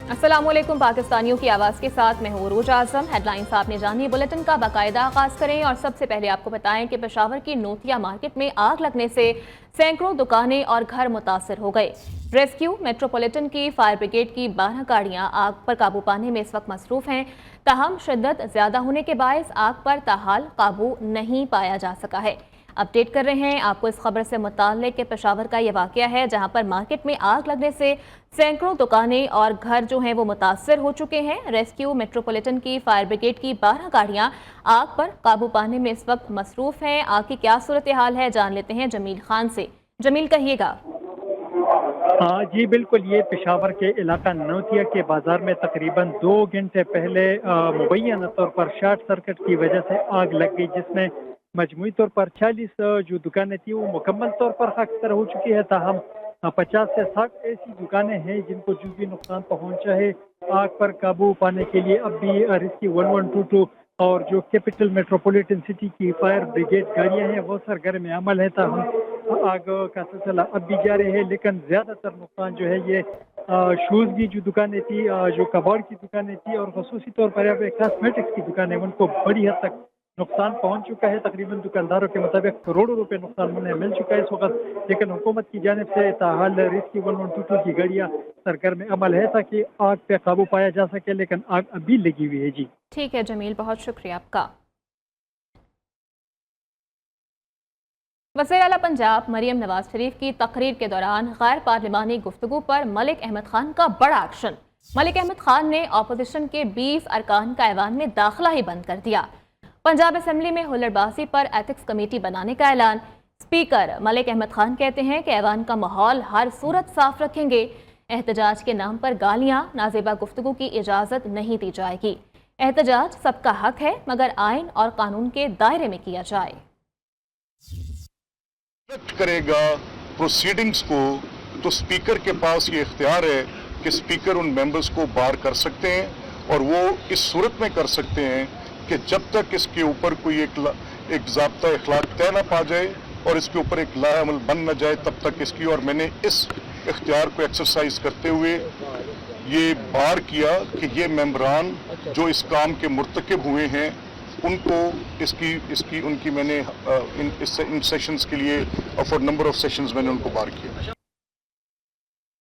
अस्सलामुअलैकुम। पाकिस्तानियों की आवाज़ के साथ मैं हूं उरूज आज़म। हेडलाइंस आपने जानी, बुलेटिन का बाकायदा आगाज़ करें और सबसे पहले आपको बताएं कि पेशावर की नोतिया मार्केट में आग लगने से सैकड़ों दुकानें और घर मुतासर हो गए। रेस्क्यू मेट्रोपॉलिटन की फायर ब्रिगेड की 12 गाड़ियां आग पर काबू पाने में इस वक्त मसरूफ हैं। ताहम शिद्दत ज़्यादा होने के बायस आग पर ताहाल काबू नहीं पाया जा सका है। अपडेट कर रहे हैं आपको इस खबर से मुताल्लिक कि पेशावर का ये वाकया है जहां पर मार्केट में आग लगने से सैकड़ों दुकानें और घर जो हैं वो मुतासर हो चुके हैं। रेस्क्यू मेट्रोपॉलिटन की फायर ब्रिगेड की 12 गाड़ियां आग पर काबू पाने में इस वक्त मसरूफ हैं। आग की क्या सूरत हाल है जान लेते हैं जमील खान से। जमील, कहिएगा। हाँ जी बिल्कुल, ये पेशावर के इलाका नौतिया के बाजार में तकरीबन 2 घंटे पहले मुबैना तौर पर शॉर्ट सर्किट की वजह से आग लग गई, जिसमें मजमूई तौर पर 40 जो दुकानें थी वो मुकम्मल तौर पर खाकसार हो चुकी है। ताहम 50 से 60 ऐसी दुकानें हैं जिनको जुज़वी नुकसान पहुंचा है। आग पर काबू पाने के लिए अब भी रेस्क्यू 1122 और जो कैपिटल मेट्रोपॉलिटन सिटी की फायर ब्रिगेड गाड़ियां हैं वो सरगर्म अमल है। ताहम आग का सिलसिला अब भी जारी है, लेकिन ज्यादातर नुकसान जो है ये शूज़ की जो दुकानें थी, जो कबाड़ की दुकानें थी और खसूसी तौर पर यहाँ पे कॉस्मेटिक्स की दुकानें, उनको बड़ी हद तक नुकसान पहुंच चुका है। तकरीबन दुकानदारों के मुताबिक करोड़ों रुपए नुकसान उन्हें मिल चुका है इस वक्त, लेकिन हुकूमत की जानिब से ताहाल रेस्क्यू 1122 की गाड़ियां सरगर्म अमल है ताकि आग पे काबू पाया जा सके, लेकिन आग अभी लगी हुई है। जी ठीक है जमील, बहुत शुक्रिया आपका। वज़ीर आला पंजाब मरियम नवाज शरीफ की तकरीर के दौरान गैर पार्लिमानी गुफ्तगू पर मलिक अहमद खान का बड़ा एक्शन। मलिक अहमद खान ने अपोजिशन के 20 अरकान का ऐवान में दाखिला ही बंद कर दिया। पंजाब असेंबली में हुल्लड़बाजी पर एथिक्स कमेटी बनाने का ऐलान। स्पीकर मलिक अहमद खान कहते हैं कि ऐवान का माहौल हर सूरत साफ रखेंगे। एहतजाज के नाम पर गालियां, नाजेबा गुफ्तगू की इजाज़त नहीं दी जाएगी। एहतजाज सबका हक है, मगर आइन और कानून के दायरे में किया जाए। करेगा प्रोसीडिंग्स को, तो स्पीकर के पास ये इख्तियार है कि स्पीकर उन मेंबर्स को बार कर सकते हैं, और वो इस सूरत में कर सकते हैं कि जब तक इसके ऊपर कोई एक ज़ाब्ता इखलाक तय न पा जाए और इसके ऊपर एक लाअमल बन न जाए तब तक इसकी। और मैंने इस इख्तियार को एक्सरसाइज करते हुए ये बार किया कि ये मेंबरान जो इस काम के मुर्तकिब हुए हैं उनको इसकी उनकी मैंने इन सेशंस के लिए फॉर नंबर ऑफ सेशंस मैंने उनको बार किया।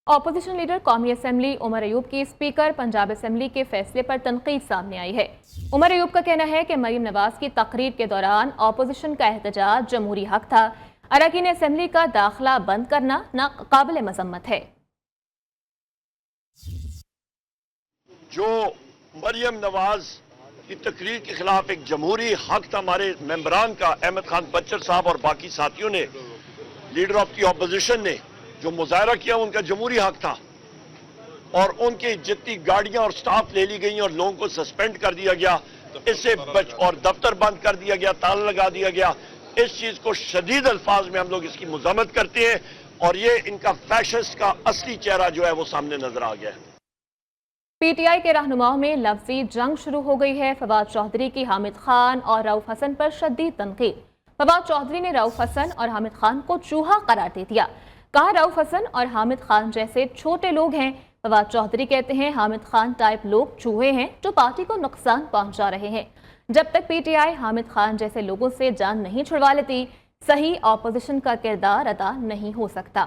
अपोजिशन लीडर कौमी असेंबली उमर अयूब की स्पीकर पंजाब असेंबली के फैसले पर तनकीद सामने आई है। उमर अयूब का कहना है कि मरीम नवाज की तकरीर के दौरान अपोजिशन का एहतजाज जमहूरी हक था। अरकान असेंबली का दाखिला बंद करना नाकाबिल मजम्मत है। जो मरियम नवाज की तकरीर के खिलाफ एक जमहूरी हक था हमारे मेंबरान का, अहमद खान बच्चर साहब और बाकी साथियों ने, लीडर ऑफ दी अपोजिशन ने जो मुजाहरा किया उनका जमहूरी हक था, और उनकी जितनी गाड़ियां और स्टाफ ले ली गई और लोगों को सस्पेंड कर दिया गया, इससे और दफ्तर बंद कर दिया गया, ताला लगा दिया गया। इस चीज को शदीद अल्फाज में हम लोग इसकी मज़म्मत करते हैं, और ये इनका फैशिस्ट का असली चेहरा जो है वो सामने नजर आ गया है। पीटीआई के रहनुमाओं में लफ्जी जंग शुरू हो गई है। फवाद चौधरी की हामिद खान और रऊफ हसन पर शदीद तनकीद। फवाद चौधरी ने रऊफ हसन और हामिद खान को चूहा करार दे दिया। कहा रऊफ हसन और हामिद खान जैसे छोटे लोग हैं। फवाद चौधरी कहते हैं हामिद खान टाइप लोग चूहे हैं जो पार्टी को नुकसान पहुंचा रहे हैं। जब तक पीटीआई हामिद खान जैसे लोगों से जान नहीं छुड़वा लेती, सही अपोजिशन का किरदार अदा नहीं हो सकता।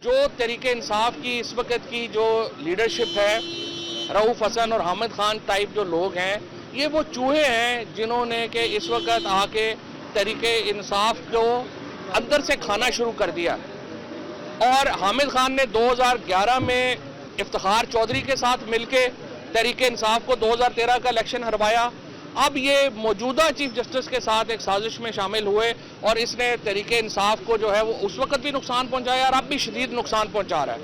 जो तहरीके इंसाफ की इस वक्त की जो लीडरशिप है, रऊफ हसन और हामिद खान टाइप जो लोग हैं, ये वो चूहे हैं जिन्होंने के इस वक्त आके तहरीके इंसाफ को अंदर से खाना शुरू कर दिया। और हामिद खान ने 2011 में इफ्तिखार चौधरी के साथ मिलके तहरीके इंसाफ को 2013 का इलेक्शन हरवाया। अब ये मौजूदा चीफ जस्टिस के साथ एक साजिश में शामिल हुए और इसने तहरीके इंसाफ को जो है वो उस वक्त भी नुकसान पहुंचाया और अब भी शदीद नुकसान पहुंचा रहा है।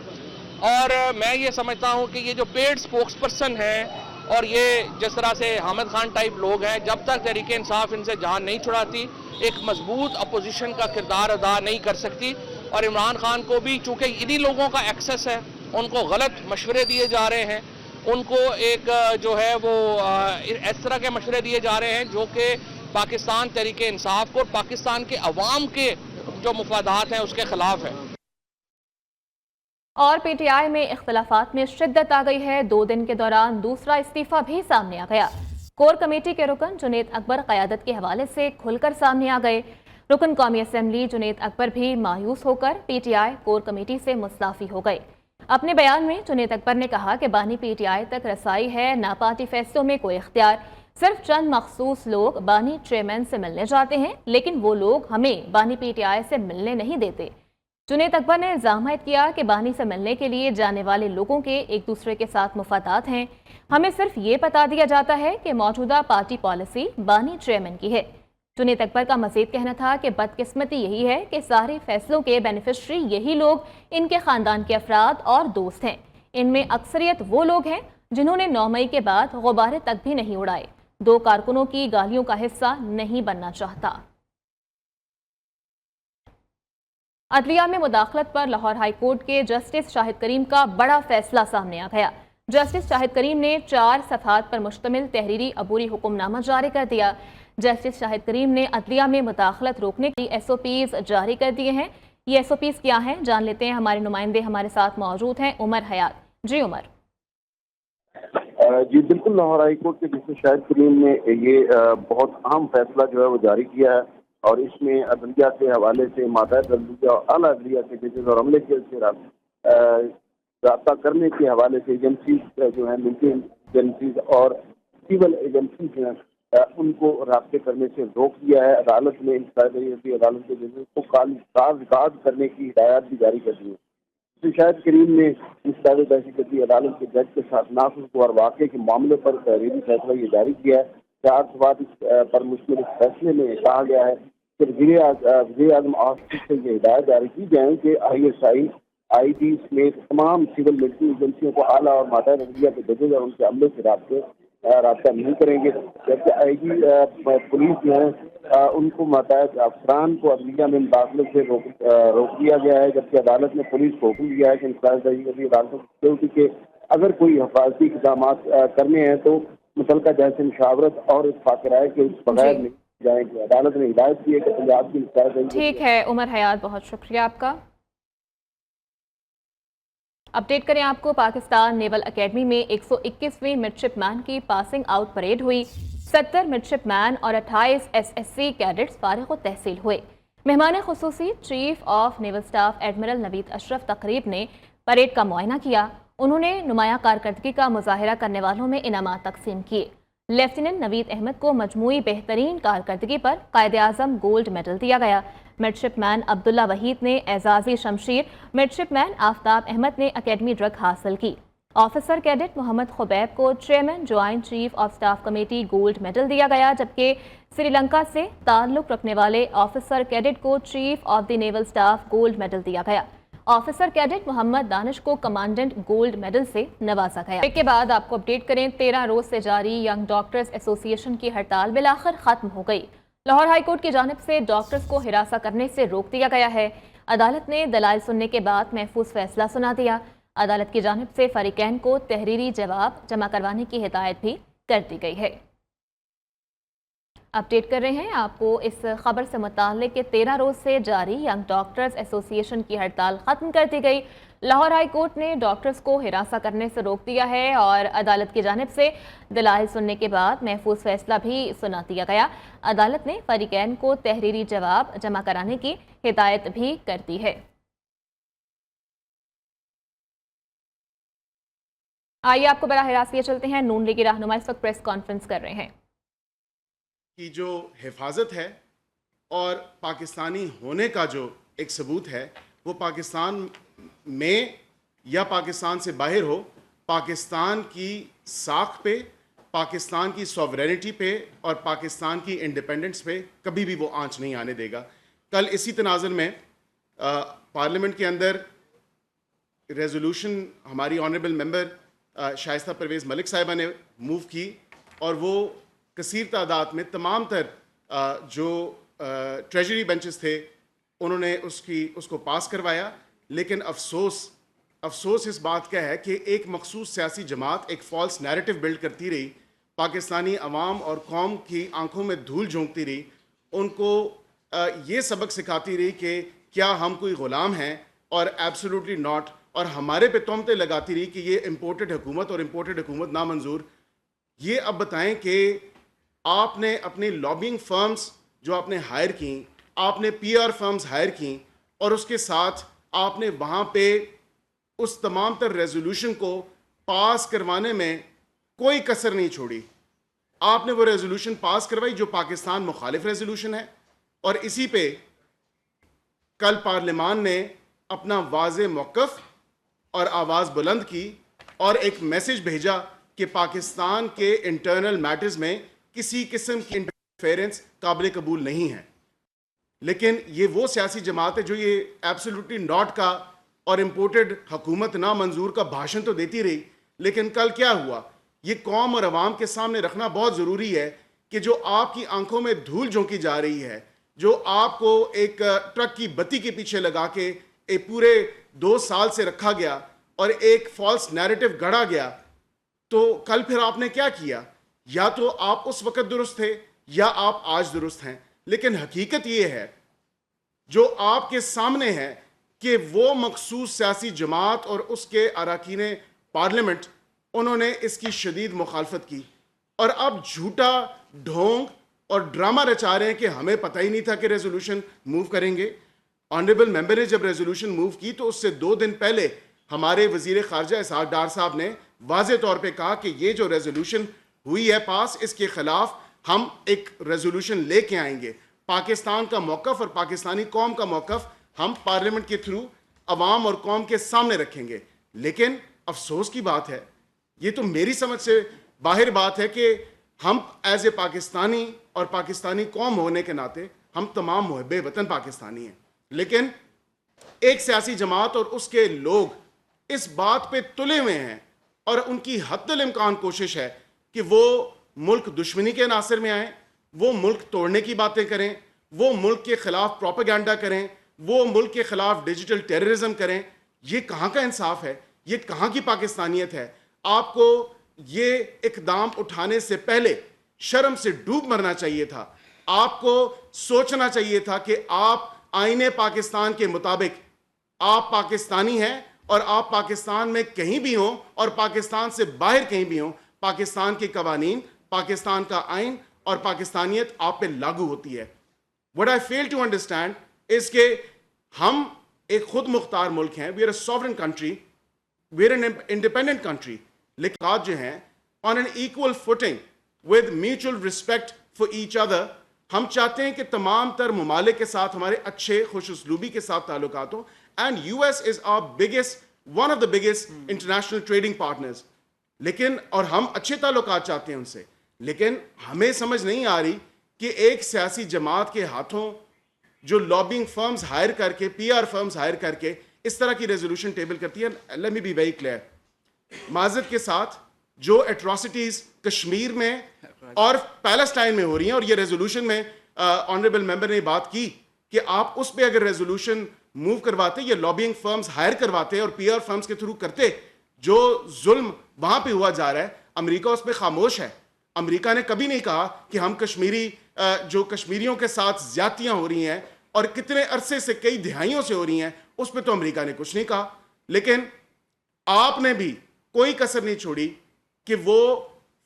और मैं ये समझता हूं कि ये जो पेड स्पोक्स पर्सन हैं और ये जिस तरह से हामिद खान टाइप लोग हैं, जब तक तहरीके इंसाफ इनसे जान नहीं छुड़ाती एक मजबूत अपोजिशन का किरदार अदा नहीं कर सकती। और इमरान खान को भी चूँकि इन्हीं लोगों का एक्सेस है, उनको गलत मशवरे दिए जा रहे हैं, उनको एक जो है वो इस तरह के मशवरे दिए जा रहे हैं जो कि पाकिस्तान तहरीके इंसाफ को और पाकिस्तान के अवाम के जो मुफादात हैं उसके खिलाफ है। और पीटीआई में इख्तलाफात में शिद्दत आ गई है। 2 दिन के दौरान दूसरा इस्तीफा भी सामने आ गया। कोर कमेटी के रुकन जुनैद अकबर क़यादत के हवाले से खुलकर सामने आ गए। रुकन कौमी असम्बली जुनैद अकबर भी मायूस होकर पीटीआई कोर कमेटी से मुस्ताफ़ी हो गए। अपने बयान में जुनैद अकबर ने कहा कि बानी पीटीआई तक रसाई है, ना पार्टी फैसलों में कोई इख्तियार। सिर्फ चंद मखसूस लोग बानी चेयरमैन से मिलने जाते हैं, लेकिन वो लोग हमें बानी पीटीआई से मिलने नहीं देते। जुनैद अकबर ने इल्ज़ाम किया कि बानी से मिलने के लिए जाने वाले लोगों के एक दूसरे के साथ मुफादात हैं। हमें सिर्फ ये बता दिया जाता है कि मौजूदा पार्टी पॉलिसी बानी चेयरमैन की है। जुनैद अकबर का मज़ीद कहना था कि बदकिस्मती यही है कि सारे फैसलों के बेनिफिशरी यही लोग, इनके ख़ानदान के अफराद और दोस्त हैं। इनमें अक्सरियत वो लोग हैं जिन्होंने 9 मई के बाद गुब्बारे तक भी नहीं उड़ाए। 2 कारकुनों की गालियों का हिस्सा नहीं बनना चाहता। अदलिया में मुदाखलत पर लाहौर हाई कोर्ट के जस्टिस शाहिद करीम का बड़ा फैसला सामने आ गया। जस्टिस शाहिद करीम ने 4 सफ़हात पर मुश्तमिल तहरीरी अबूरी हुक्मनामा जारी कर दिया। जस्टिस शाहिद करीम ने अदलिया में मुदाखलत रोकने की SOPs जारी कर दिए हैं। ये SOPs क्या हैं, जान लेते हैं। हमारे नुमाइंदे हमारे साथ मौजूद हैं। उमर हयात। जी उमर। जी बिल्कुल, लाहौर हाई कोर्ट के जस्टिस शाहिद करीम ने ये बहुत अहम फैसला जो है वो जारी किया है और इसमें अदलिया के हवाले से, मातहत अदलिया और आला अदलिया के जजेस और अमले के रब्ता करने के हवाले से एजेंसी जो है, मिलिट्री एजेंसीज और सिविल एजेंसी जो है उनको राब्ते करने से रोक दिया है। अदालत ने अदालत के जजेस को काज करने की हिदायत भी जारी कर दी है। शाहिद करीम ने इस दहशतगर्दी अदालत के जज के साथ नाखुशगवार वाक़े के मामले पर तहरीरी फैसला ये जारी किया है। 4 सवाल पर मुश्तमिल इस फैसले में कहा गया है कि वज़ीर आज़म ऑफिस से ये हिदायत जारी की जाए कि ISI, ID समेत तमाम सिविल मिलिट्री एजेंसियों को आला और मातहत अदलिया के जजेस और उनके अमले से राब्ता नहीं करेंगे। जबकि IG पुलिस जो है उनको मातहत अफसरान को अदलिया में मुदाखलत से रोक दिया गया है। जबकि अदालत ने पुलिस को हुक्म दिया है कि अदालतों सिक्योरिटी के अगर कोई हिफाजती इक़दाम करने हैं तो मुतलका जज से मुशावरत और इत्तफ़ाक़ राय के बगैर नहीं जाएंगे। अदालत ने हिदायत की है कि पंजाब की। ठीक है उमर हयात, बहुत शुक्रिया आपका। अपडेट करें आपको, पाकिस्तान नेवल एकेडमी में 121वीं मिडशिपमैन की पासिंग आउट परेड हुई। 70 मिडशिपमैन और 28 SSC कैडेट्स फारिग तहसील हुए। मेहमान खुसूसी chief of naval staff admiral Naveed Ashraf तकरीब ने परेड का मुआयना किया। उन्होंने नुमाया कारकर्दगी का मुजाहिरा करने वालों में इनामात तकसीम किए। लेफ्टिनेंट नवीद अहमद को मजमूई बेहतरीन कारकर्दगी पर कायदे आज़म गोल्ड मेडल दिया गया। मिडशिपमैन अब्दुल्ला वहीद ने एजाजी शमशीर, मिडशिपमैन आफ्ताब अहमद ने अकेडमी ड्रग हासिल की। ऑफिसर कैडेट मोहम्मद खुबैब को chairman joint chief of staff committee gold medal दिया गया। जबकि श्रीलंका से ताल्लुक रखने वाले ऑफिसर कैडेट को chief of the naval staff gold medal दिया गया। ऑफिसर कैडेट मोहम्मद दानिश को कमांडेंट गोल्ड मेडल से नवाजा गया। इसके बाद आपको अपडेट करें, 13 रोज से जारी यंग डॉक्टर्स एसोसिएशन की हड़ताल बिलाखिर खत्म हो गई। लाहौर हाई कोर्ट की जानिब से डॉक्टर्स को हिरासा करने से रोक दिया गया है। अदालत ने दलाइल सुनने के बाद महफूज फैसला सुना दिया। अदालत की जानिब से फरीकैन को तहरीरी जवाब जमा करवाने की हिदायत भी कर दी गई है। अपडेट कर रहे हैं आपको इस खबर से मुताल्लिक कि 13 रोज से जारी यंग डॉक्टर्स एसोसिएशन की हड़ताल खत्म कर दी गई। लाहौर हाई कोर्ट ने डॉक्टर्स को हिरासा करने से रोक दिया है और अदालत की जानिब से दलाइल सुनने के बाद महफूज फैसला भी सुना दिया गया। अदालत ने फरीकैन को तहरीरी जवाब जमा कराने की हिदायत भी कर दी है। आइए आपको बराह रास्त ये चलते हैं, नून लीगी रहनुमा इस वक्त प्रेस कॉन्फ्रेंस कर रहे हैं की जो हिफाजत है और पाकिस्तानी होने का जो एक सबूत है वो पाकिस्तान में या पाकिस्तान से बाहर हो, पाकिस्तान की साख पे, पाकिस्तान की सॉवरेनिटी पे और पाकिस्तान की इंडिपेंडेंस पे कभी भी वो आंच नहीं आने देगा। कल इसी तनाज़ुर में पार्लियामेंट के अंदर रेजोल्यूशन हमारी ऑनरेबल मेंबर शाइस्ता परवेज़ मलिक साहिबा ने मूव की और वो कसीर तादाद में तमाम तर जो ट्रेजरी बेंचेस थे उन्होंने उसको पास करवाया। लेकिन अफसोस इस बात का है कि एक मखसूस सियासी जमात एक फ़ॉल्स नैरेटिव बिल्ड करती रही, पाकिस्तानी अवाम और कौम की आंखों में धूल झोंकती रही, उनको ये सबक सिखाती रही कि क्या हम कोई ग़ुलाम हैं, और एब्सोल्युटली नॉट, اور ہمارے پہ تہمتیں لگاتی رہی کہ یہ امپورٹڈ حکومت اور امپورٹڈ حکومت نامنظور. یہ اب بتائیں کہ آپ نے اپنی لابنگ فرمز جو آپ نے ہائر کیں, آپ نے پی آر فرمز ہائر کیں, اور اس کے ساتھ آپ نے وہاں پہ اس تمام تر ریزولوشن کو پاس کروانے میں کوئی کسر نہیں چھوڑی. آپ نے وہ ریزولوشن پاس کروائی جو پاکستان مخالف ریزولوشن ہے, اور اسی پہ کل پارلیمان نے اپنا واضح موقف اور آواز بلند کی اور ایک میسج بھیجا کہ پاکستان کے انٹرنل میٹرز میں کسی قسم کی انٹرفیرنس قابل قبول نہیں ہے. لیکن یہ وہ سیاسی جماعت ہے جو یہ ایبسولوٹلی ناٹ کا اور امپورٹڈ حکومت نامنظور کا بھاشن تو دیتی رہی, لیکن کل کیا ہوا؟ یہ قوم اور عوام کے سامنے رکھنا بہت ضروری ہے کہ جو آپ کی آنکھوں میں دھول جھونکی جا رہی ہے, جو آپ کو ایک ٹرک کی بتی کے پیچھے لگا کے ایک پورے 2 سال سے رکھا گیا اور ایک فالس نیریٹو گڑھا گیا, تو کل پھر آپ نے کیا کیا؟ یا تو آپ اس وقت درست تھے یا آپ آج درست ہیں. لیکن حقیقت یہ ہے جو آپ کے سامنے ہے کہ وہ مخصوص سیاسی جماعت اور اس کے اراکین پارلیمنٹ, انہوں نے اس کی شدید مخالفت کی, اور اب جھوٹا ڈھونگ اور ڈرامہ رچا رہے ہیں کہ ہمیں پتہ ہی نہیں تھا کہ ریزولوشن موو کریں گے. آنریبل ممبر نے جب ریزولوشن موو کی تو اس سے 2 دن پہلے ہمارے وزیر خارجہ اسحاق ڈار صاحب نے واضح طور پہ کہا کہ یہ جو ریزولوشن ہوئی ہے پاس, اس کے خلاف ہم ایک ریزولوشن لے کے آئیں گے. پاکستان کا موقف اور پاکستانی قوم کا موقف ہم پارلیمنٹ کے تھرو عوام اور قوم کے سامنے رکھیں گے. لیکن افسوس کی بات ہے, یہ تو میری سمجھ سے باہر بات ہے کہ ہم ایز اے پاکستانی اور پاکستانی قوم ہونے کے ناطے ہم تمام محب وطن پاکستانی ہیں, لیکن ایک سیاسی جماعت اور اس کے لوگ اس بات پہ تلے ہوئے ہیں اور ان کی حتی الامکان کوشش ہے کہ وہ ملک دشمنی کے عناصر میں آئیں, وہ ملک توڑنے کی باتیں کریں, وہ ملک کے خلاف پروپیگنڈا کریں, وہ ملک کے خلاف ڈیجیٹل ٹیررزم کریں. یہ کہاں کا انصاف ہے؟ یہ کہاں کی پاکستانیت ہے؟ آپ کو یہ اقدام اٹھانے سے پہلے شرم سے ڈوب مرنا چاہیے تھا. آپ کو سوچنا چاہیے تھا کہ آپ آئین پاکستان کے مطابق آپ پاکستانی ہیں, اور آپ پاکستان میں کہیں بھی ہوں اور پاکستان سے باہر کہیں بھی ہوں, پاکستان کے قوانین, پاکستان کا آئین اور پاکستانیت آپ پہ لاگو ہوتی ہے. What I fail to understand is کہ ہم ایک خود مختار ملک ہیں, we are a sovereign country, we are an independent country, لیکن آج جو ہیں on an equal footing with mutual respect for each other. ہم چاہتے ہیں کہ تمام تر ممالک کے ساتھ ہمارے اچھے خوش اسلوبی کے ساتھ تعلقات ہوں, and US is our biggest, one of the biggest international trading partners. لیکن اور ہم اچھے تعلقات چاہتے ہیں ان سے, لیکن ہمیں سمجھ نہیں آ رہی کہ ایک سیاسی جماعت کے ہاتھوں جو لابنگ فرمز ہائر کر کے, پی آر فرمز ہائر کر کے اس طرح کی ریزولوشن ٹیبل کرتی ہے. Let me be very clear, معذرت کے ساتھ جو ایٹراسٹیز کشمیر میں اور پیلسٹائن میں ہو رہی ہیں, اور یہ ریزولوشن میں آنریبل ممبر نے بات کی کہ آپ اس پہ اگر ریزولوشن موو کرواتے, یہ لابنگ فرمز ہائر کرواتے اور پی آر فرمز کے تھرو کرتے, جو ظلم وہاں پہ ہوا جا رہا ہے, امریکہ اس پہ خاموش ہے. امریکہ نے کبھی نہیں کہا کہ ہم کشمیری جو کشمیریوں کے ساتھ زیادتیاں ہو رہی ہیں اور کتنے عرصے سے, کئی دہائیوں سے ہو رہی ہیں, اس پہ تو امریکہ نے کچھ نہیں کہا. لیکن آپ نے بھی کوئی کسر نہیں چھوڑی کہ وہ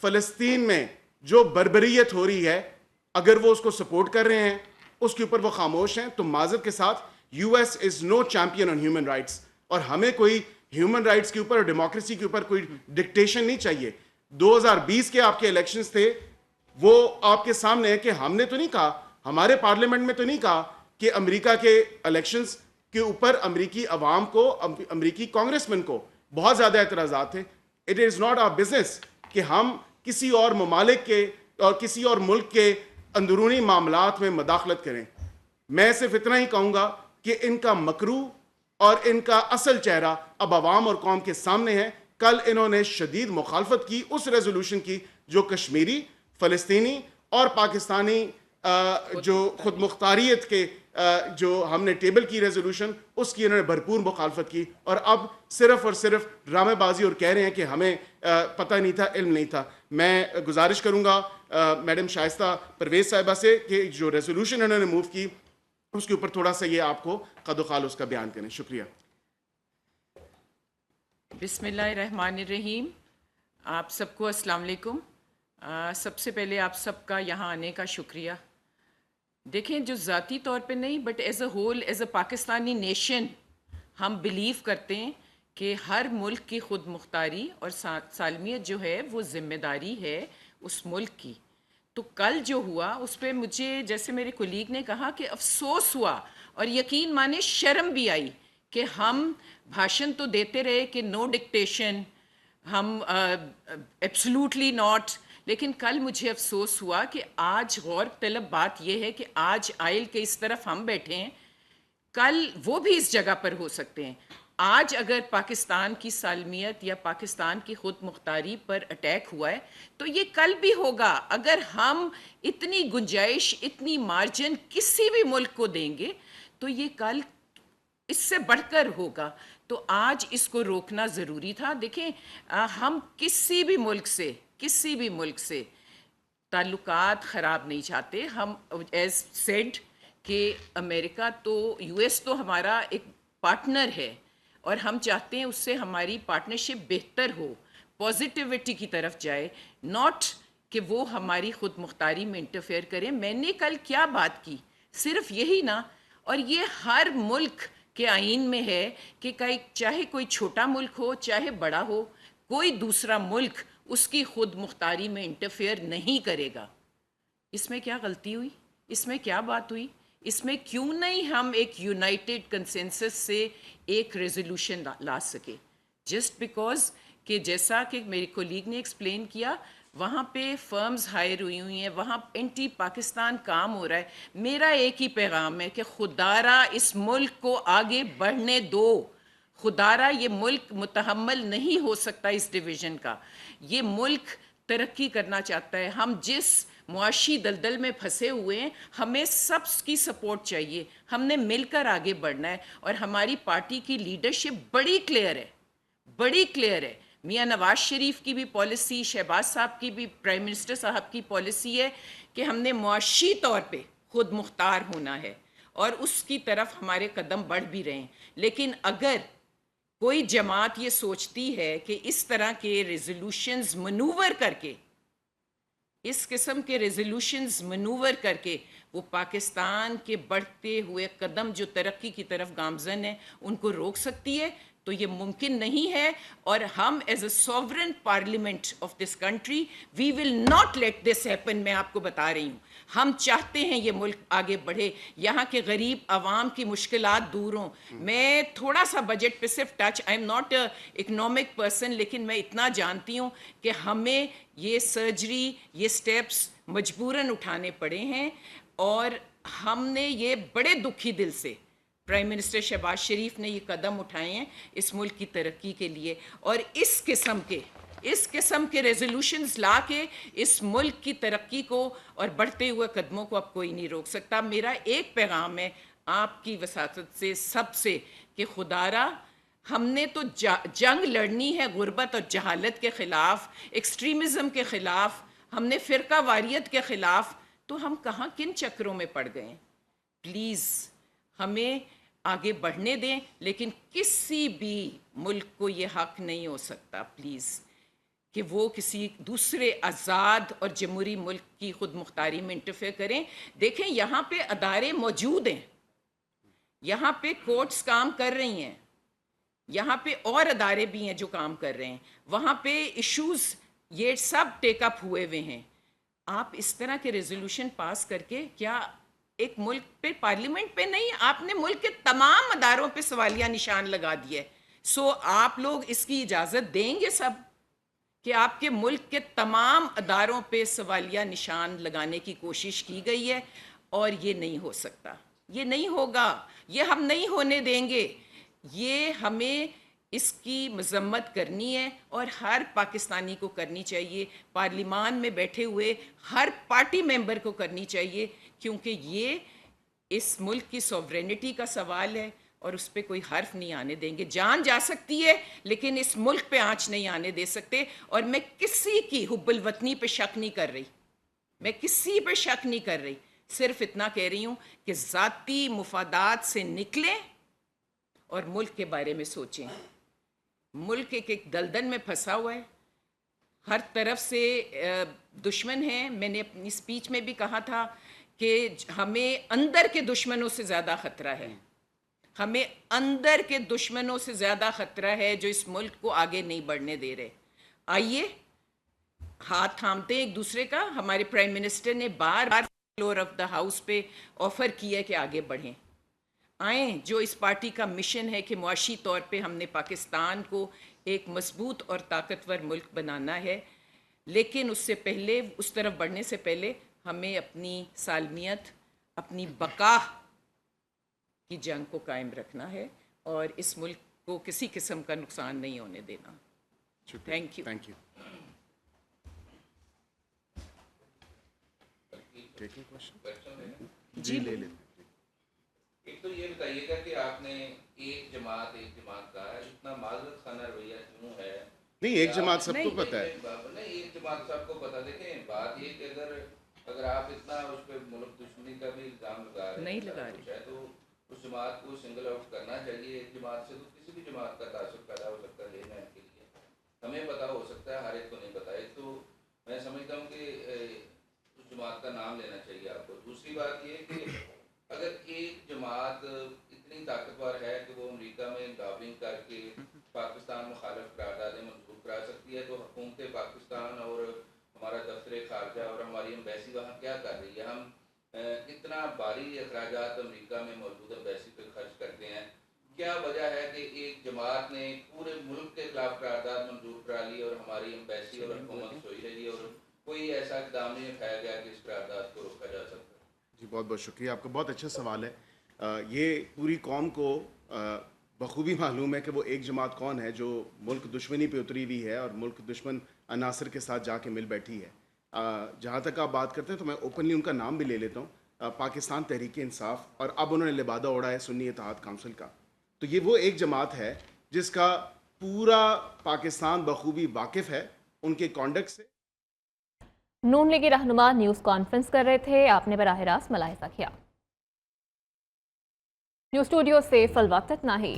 فلسطین میں جو بربریت ہو رہی ہے, اگر وہ اس کو سپورٹ کر رہے ہیں, اس کے اوپر وہ خاموش ہیں. تو معذرت کے ساتھ US is no champion on human rights, اور ہمیں کوئی ہیومن رائٹس کے اوپر اور ڈیموکریسی کے اوپر کوئی ڈکٹیشن نہیں چاہیے. 2020 کے آپ کے الیکشنز تھے, وہ آپ کے سامنے ہے کہ ہم نے تو نہیں کہا, ہمارے پارلیمنٹ میں تو نہیں کہا کہ امریکہ کے الیکشنز کے اوپر امریکی عوام کو, امریکی کانگریسمین کو بہت زیادہ اعتراضات تھے. It is not our business کہ ہم کسی اور ممالک کے اور کسی اور ملک کے اندرونی معاملات میں مداخلت کریں. میں صرف اتنا ہی کہوں گا کہ ان کا مکرو اور ان کا اصل چہرہ اب عوام اور قوم کے سامنے ہے. کل انہوں نے شدید مخالفت کی اس ریزولوشن کی جو کشمیری, فلسطینی اور پاکستانی جو خود مختاریت کے جو ہم نے ٹیبل کی ریزولوشن, اس کی انہوں نے بھرپور مخالفت کی, اور اب صرف اور صرف ڈرامے بازی اور کہہ رہے ہیں کہ ہمیں پتہ نہیں تھا, علم نہیں تھا. میں گزارش کروں گا میڈم شائستہ پرویز صاحبہ سے کہ جو ریزولوشن انہوں نے موو کی اس کے اوپر تھوڑا سا یہ آپ کو قد و قال اس کا بیان کریں. شکریہ. بسم اللہ الرحمن الرحیم. آپ سب کو السلام علیکم. سب سے پہلے آپ سب کا یہاں آنے کا شکریہ. دیکھیں, جو ذاتی طور پہ نہیں but as a whole, as a Pakistani nation, ہم بلیو کرتے ہیں کہ ہر ملک کی خود مختاری اور سالمیت جو ہے وہ ذمہ داری ہے اس ملک کی. تو کل جو ہوا اس پہ مجھے, جیسے میرے کولیگ نے کہا, کہ افسوس ہوا اور یقین مانے شرم بھی آئی کہ ہم بھاشن تو دیتے رہے کہ نو ڈکٹیشن, ہم ایبسلوٹلی ناٹ, لیکن کل مجھے افسوس ہوا کہ آج غور طلب بات یہ ہے کہ آج آئل کے اس طرف ہم بیٹھے ہیں, کل وہ بھی اس جگہ پر ہو سکتے ہیں. آج اگر پاکستان کی سالمیت یا پاکستان کی خود مختاری پر اٹیک ہوا ہے تو یہ کل بھی ہوگا. اگر ہم اتنی گنجائش, اتنی مارجن کسی بھی ملک کو دیں گے تو یہ کل اس سے بڑھ کر ہوگا. تو آج اس کو روکنا ضروری تھا. دیکھیں, ہم کسی بھی ملک سے تعلقات خراب نہیں چاہتے. ہم ایز سیڈ کہ امریکہ تو, یو ایس تو ہمارا ایک پارٹنر ہے اور ہم چاہتے ہیں اس سے ہماری پارٹنرشپ بہتر ہو, پازیٹیوٹی کی طرف جائے, ناٹ کہ وہ ہماری خود مختاری میں انٹرفیئر کریں. میں نے کل کیا بات کی, صرف یہی نا, اور یہ ہر ملک کے آئین میں ہے کہ چاہے کوئی چھوٹا ملک ہو چاہے بڑا ہو, کوئی دوسرا ملک اس کی خود مختاری میں انٹرفیئر نہیں کرے گا. اس میں کیا غلطی ہوئی, اس میں کیا بات ہوئی, اس میں کیوں نہیں ہم ایک یونائٹڈ کنسنسس سے ایک ریزولوشن لا سکے؟ جسٹ بیکاز کہ جیسا کہ میری کولیگ نے ایکسپلین کیا, وہاں پہ فرمز ہائر ہوئی ہیں, وہاں اینٹی پاکستان کام ہو رہا ہے. میرا ایک ہی پیغام ہے کہ خدارا اس ملک کو آگے بڑھنے دو. خدارا یہ ملک متحمل نہیں ہو سکتا اس ڈویژن کا. یہ ملک ترقی کرنا چاہتا ہے. ہم جس معاشی دلدل میں پھنسے ہوئے ہیں, ہمیں سب کی سپورٹ چاہیے. ہم نے مل کر آگے بڑھنا ہے اور ہماری پارٹی کی لیڈرشپ بڑی کلیئر ہے. میاں نواز شریف کی بھی پالیسی, شہباز صاحب کی بھی, پرائم منسٹر صاحب کی پالیسی ہے کہ ہم نے معاشی طور پہ خود مختار ہونا ہے اور اس کی طرف ہمارے قدم بڑھ بھی رہے ہیں. لیکن اگر کوئی جماعت یہ سوچتی ہے کہ اس طرح کے ریزولوشنز منور کر کے, اس قسم کے ریزولوشنز منور کر کے وہ پاکستان کے بڑھتے ہوئے قدم جو ترقی کی طرف گامزن ہیں ان کو روک سکتی ہے, تو یہ ممکن نہیں ہے. اور ہم as a sovereign parliament of this country we will not let this happen. میں آپ کو بتا رہی ہوں, ہم چاہتے ہیں یہ ملک آگے بڑھے, یہاں کے غریب عوام کی مشکلات دور ہوں. میں تھوڑا سا بجٹ پہ صرف touch, I am not a economic person, لیکن میں اتنا جانتی ہوں کہ ہمیں یہ سرجری, یہ سٹیپس مجبوراً اٹھانے پڑے ہیں اور ہم نے یہ بڑے دکھی دل سے, پرائم منسٹر شہباز شریف نے یہ قدم اٹھائے ہیں اس ملک کی ترقی کے لیے. اور اس قسم کے ریزولوشنز لا کے اس ملک کی ترقی کو اور بڑھتے ہوئے قدموں کو اب کوئی نہیں روک سکتا. میرا ایک پیغام ہے آپ کی وساطت سے سب سے کہ خدارا ہم نے تو جنگ لڑنی ہے غربت اور جہالت کے خلاف, ایکسٹریمزم کے خلاف, ہم نے فرقہ واریت کے خلاف, تو ہم کہاں کن چکروں میں پڑ گئے ہیں. پلیز ہمیں آگے بڑھنے دیں, لیکن کسی بھی ملک کو یہ حق نہیں ہو سکتا پلیز کہ وہ کسی دوسرے آزاد اور جمہوری ملک کی خود مختاری میں انٹرفیئر کریں. دیکھیں, یہاں پہ ادارے موجود ہیں, یہاں پہ کورٹس کام کر رہی ہیں, یہاں پہ اور ادارے بھی ہیں جو کام کر رہے ہیں, وہاں پہ ایشوز یہ سب ٹیک اپ ہوئے ہوئے ہیں. آپ اس طرح کے ریزولوشن پاس کر کے کیا ایک ملک پہ, پارلیمنٹ پہ نہیں, آپ نے ملک کے تمام اداروں پہ سوالیہ نشان لگا دیا ہے. سو آپ لوگ اس کی اجازت دیں گے سب کہ آپ کے ملک کے تمام اداروں پہ سوالیہ نشان لگانے کی کوشش کی گئی ہے, اور یہ نہیں ہو سکتا, یہ نہیں ہوگا, یہ ہم نہیں ہونے دیں گے. یہ ہمیں اس کی مذمت کرنی ہے اور ہر پاکستانی کو کرنی چاہیے, پارلیمان میں بیٹھے ہوئے ہر پارٹی ممبر کو کرنی چاہیے, کیونکہ یہ اس ملک کی سوورینٹی کا سوال ہے اور اس پہ کوئی حرف نہیں آنے دیں گے. جان جا سکتی ہے لیکن اس ملک پہ آنچ نہیں آنے دے سکتے. اور میں کسی کی حب الوطنی پہ شک نہیں کر رہی, میں کسی پہ شک نہیں کر رہی, صرف اتنا کہہ رہی ہوں کہ ذاتی مفادات سے نکلیں اور ملک کے بارے میں سوچیں. मुल्क एक दलदल में फंसा हुआ है, हर तरफ से दुश्मन हैं। मैंने अपनी स्पीच में भी कहा था कि हमें अंदर के दुश्मनों से ज़्यादा ख़तरा है, हमें अंदर के दुश्मनों से ज़्यादा ख़तरा है जो इस मुल्क को आगे नहीं बढ़ने दे रहे। आइए हाथ थामते हैं एक दूसरे का। हमारे प्राइम मिनिस्टर ने बार बार फ्लोर ऑफ द हाउस पे ऑफ़र किया कि आगे बढ़ें, आएँ। जो इस पार्टी का मिशन है कि मुआशी तौर पे हमने पाकिस्तान को एक मजबूत और ताकतवर मुल्क बनाना है, लेकिन उससे पहले, उस तरफ बढ़ने से पहले हमें अपनी सालमियत, अपनी बका की जंग को कायम रखना है और इस मुल्क को किसी किस्म का नुकसान नहीं होने देना। Thank you. Thank you. जी ले लेते। एक तो ये बताइएगा कि आपने एक जमात कहा है, इतना माजरत खाना रवैया क्यों है? नहीं, एक जमात सबको पता है। नहीं, एक जमात सबको पता। देखें, बात ये कि अगर आप इतना उस पर मुल्क दुश्मनी का भी इल्ज़ाम लगा रहे हैं, नहीं लगा रहे, तो उस जमात को सिंगल आउट करना चाहिए। एक जमात से तो किसी भी जमात का तासुब पैदा हो सकता है लेना के लिए, हमें पता हो सकता है, हर एक को नहीं पता है। तो मैं समझता हूँ कि उस जमात का नाम लेना चाहिए आपको। दूसरी बात ये कि अगर एक जमात इतनी ताकतवर है कि वो अमेरिका में लॉबिंग करके पाकिस्तान मुखालिफ करारदादें मंजूर करा सकती है, तो हुकूमत पाकिस्तान और हमारा दफ्तर खारजा और हमारी एम्बेसी वहाँ क्या कर रही है? हम इतना भारी अखराजात अमेरिका में मौजूद एम्बेसी पे खर्च करते हैं। क्या वजह है कि एक जमात ने पूरे मुल्क के खिलाफ करारदाद मंजूर करा ली और हमारी एम्बेसी और हुकूमत सोई रही और कोई ऐसा इक़दाम नहीं उठाया गया कि इस करारदाद को रोका जा सकता? जी बहुत बहुत शुक्रिया आपका, बहुत अच्छा सवाल है। ये पूरी कौम को बखूबी मालूम है कि वो एक जमात कौन है जो मुल्क दुश्मनी पे उतरी हुई है और मुल्क दुश्मन अनासर के साथ जाके मिल बैठी है। जहाँ तक आप बात करते हैं तो मैं ओपनली उनका नाम भी ले लेता हूँ, पाकिस्तान तहरीक इंसाफ, और अब उन्होंने लिबादा ओढ़ा है सुन्नी इत्तेहाद काउंसिल का। तो ये वो एक जमात है जिसका पूरा पाकिस्तान बखूबी वाकिफ़ है उनके कॉन्डक्ट से। नून लीगी रहनुमा न्यूज़ कॉन्फ्रेंस कर रहे थे, आपने बराह रास्त मुलाहिजा किया। न्यूज़ स्टूडियो से फिल वक्त इतना ही।